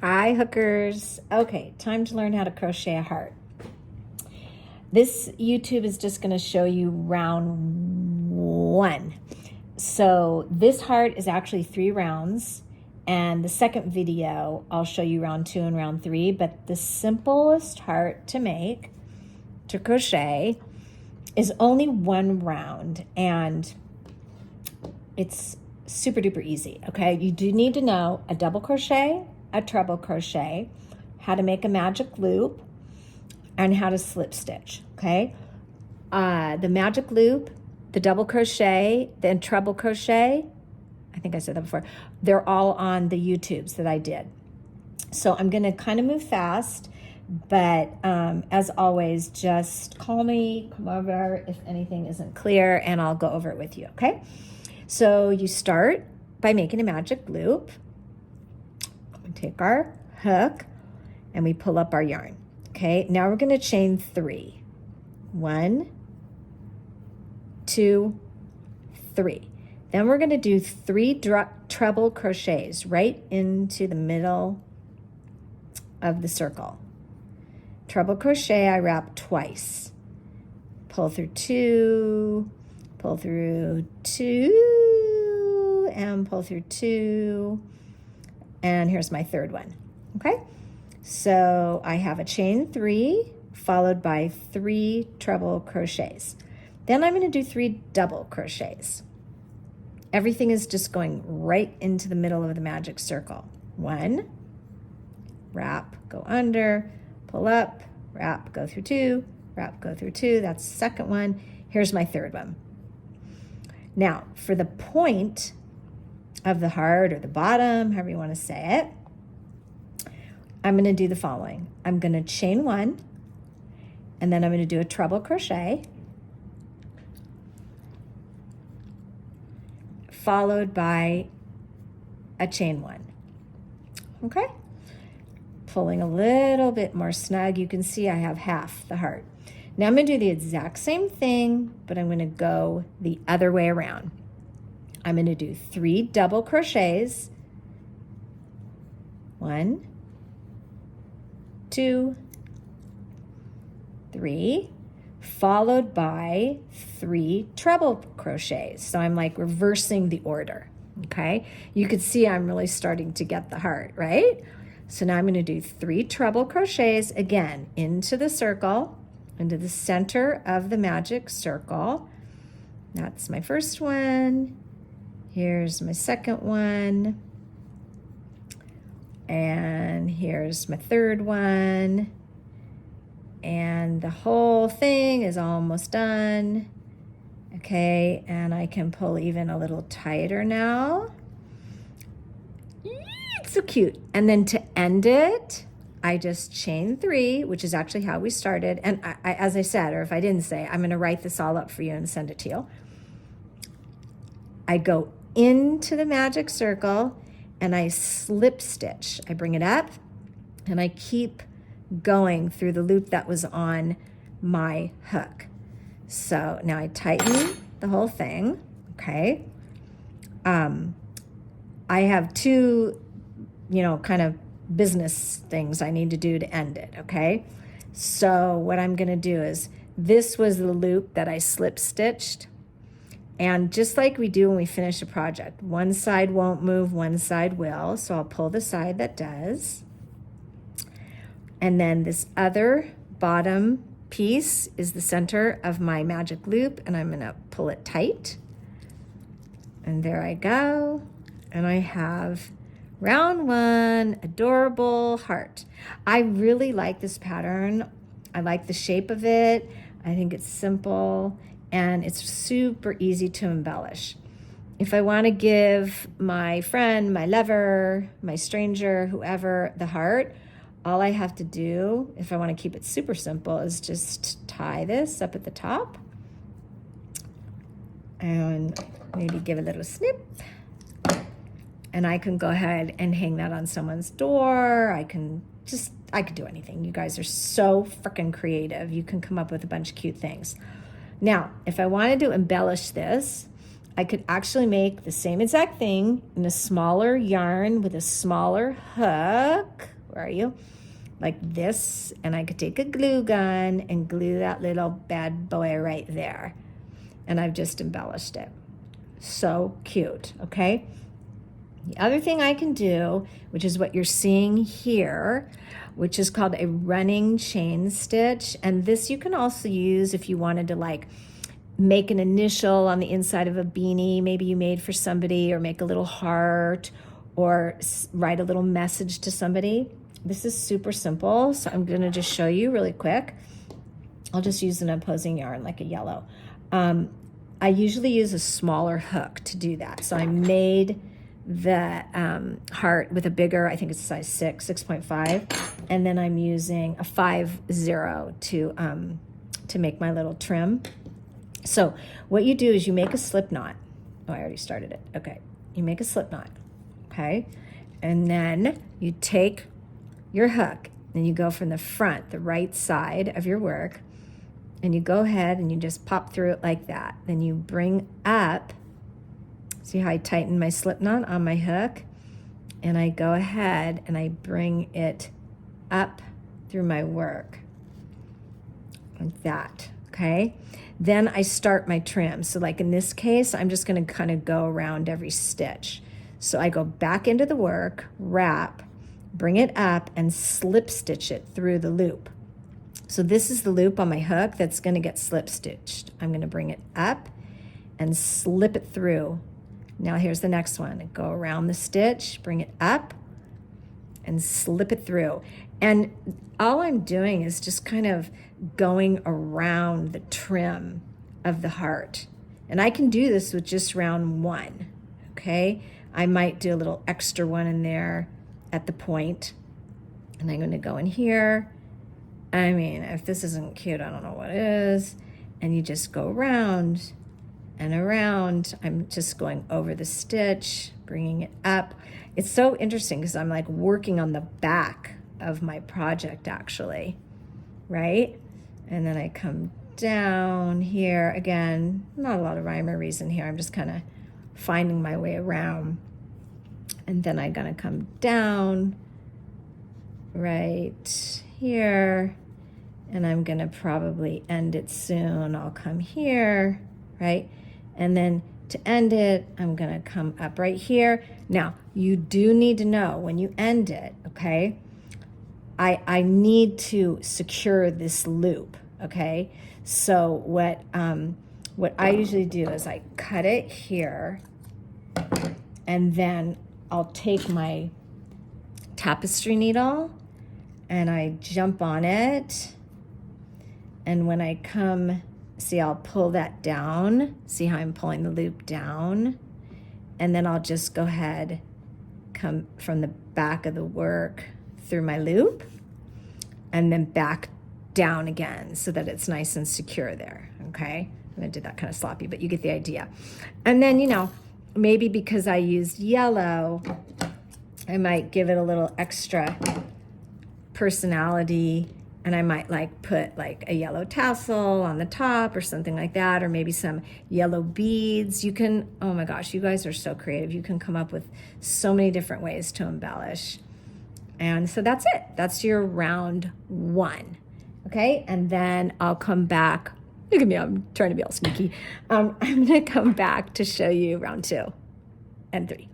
Hi hookers. Okay, time to learn how to crochet a heart. This YouTube is just going to show you round 1. So this heart is actually 3 rounds, and the second video I'll show you round 2 and round 3, but the simplest heart to make, to crochet, is only 1 round, and it's super duper easy. Okay, you do need to know a double crochet, a treble crochet, how to make a magic loop, and how to slip stitch. Okay, the magic loop, the double crochet, the treble crochet, I think I said that before, they're all on the YouTubes that I did. So I'm going to kind of move fast, but as always, just call me, come over if anything isn't clear, and I'll go over it with you. Okay, so you start by making a magic loop. We take our hook and we pull up our yarn. Okay, now we're going to chain 3. 1, 2, 3. Then we're going to do 3 treble crochets right into the middle of the circle. Treble crochet, I wrap twice. Pull through 2, pull through 2, and pull through 2. And here's my third one. Okay, so I have a chain 3 followed by 3 treble crochets. Then I'm going to do 3 double crochets. Everything is just going right into the middle of the magic circle. 1, wrap, go under, pull up, wrap, go through 2, wrap, go through 2. That's the second one. Here's my third one. Now, for the point of the heart or the bottom, however you want to say it, I'm going to do the following. I'm going to chain 1, and then I'm going to do a treble crochet, followed by a chain 1. Okay? Pulling a little bit more snug. You can see I have half the heart. Now I'm going to do the exact same thing, but I'm going to go the other way around. I'm going to do 3 double crochets. 1, 2, 3, followed by 3 treble crochets. So I'm like reversing the order. Okay, you can see I'm really starting to get the heart, right? So now I'm going to do 3 treble crochets again into the circle, into the center of the magic circle. That's my first one. Here's my second one. And here's my third one. And the whole thing is almost done. Okay, and I can pull even a little tighter now. It's so cute. And then to end it, I just chain 3, which is actually how we started. And I, as I said, or if I didn't say, I'm going to write this all up for you and send it to you. I go into the magic circle and I slip stitch. I bring it up and I keep going through the loop that was on my hook. So now I tighten the whole thing. Okay. I have 2, kind of business things I need to do to end it. Okay. So what I'm going to do is, this was the loop that I slip stitched. And just like we do when we finish a project, one side won't move, one side will. So I'll pull the side that does. And then this other bottom piece is the center of my magic loop, and I'm going to pull it tight. And there I go. And I have round 1, adorable heart. I really like this pattern. I like the shape of it. I think it's simple. And it's super easy to embellish. If I want to give my friend, my lover, my stranger, whoever, the heart, all I have to do, if I want to keep it super simple, is just tie this up at the top and maybe give a little snip. And I can go ahead and hang that on someone's door. I could do anything. You guys are so freaking creative. You can come up with a bunch of cute things. Now, if I wanted to embellish this, I could actually make the same exact thing in a smaller yarn with a smaller hook. Where are you? Like this, and I could take a glue gun and glue that little bad boy right there. And I've just embellished it. So cute, okay? The other thing I can do, which is what you're seeing here, which is called a running chain stitch. And this you can also use if you wanted to like make an initial on the inside of a beanie, maybe you made for somebody, or make a little heart, or write a little message to somebody. This is super simple, so I'm gonna just show you really quick. I'll just use an opposing yarn like a yellow. I usually use a smaller hook to do that. So I made the heart with a bigger, I think it's size 6, 6.5, and then I'm using a 5-0 to make my little trim. So what you do is you make a slip knot. Oh, I already started it. Okay, you make a slip knot, okay? And then you take your hook and you go from the front, the right side of your work, and you go ahead and you just pop through it like that. Then you bring up, see how I tighten my slip knot on my hook? And I go ahead and I bring it up through my work, like that, okay? Then I start my trim. So like in this case, I'm just gonna kind of go around every stitch. So I go back into the work, wrap, bring it up, and slip stitch it through the loop. So this is the loop on my hook that's gonna get slip stitched. I'm gonna bring it up and slip it through. Now here's the next one. Go around the stitch, bring it up, and slip it through. And all I'm doing is just kind of going around the trim of the heart. And I can do this with just round 1, okay? I might do a little extra one in there at the point. And I'm gonna go in here. I mean, if this isn't cute, I don't know what is. And you just go around and around. I'm just going over the stitch, bringing it up. It's so interesting because I'm like working on the back of my project actually, right? And then I come down here again, not a lot of rhyme or reason here. I'm just kind of finding my way around. And then I'm gonna come down right here, and I'm gonna probably end it soon. I'll come here, right? And then to end it, I'm gonna come up right here. Now, you do need to know when you end it, okay? I need to secure this loop, okay? So what I usually do is I cut it here, and then I'll take my tapestry needle and I jump on it. And when I come, see, I'll pull that down. See how I'm pulling the loop down? And then I'll just go ahead, come from the back of the work through my loop, and then back down again so that it's nice and secure there, okay? I'm gonna do that kind of sloppy, but you get the idea. And then, you know, maybe because I used yellow, I might give it a little extra personality, and I might like put like a yellow tassel on the top or something like that, or maybe some yellow beads. You can, oh my gosh, you guys are so creative. You can come up with so many different ways to embellish. And so that's it. That's your round 1, okay? And then I'll come back. Look at me, I'm trying to be all sneaky. I'm gonna come back to show you round 2 and 3.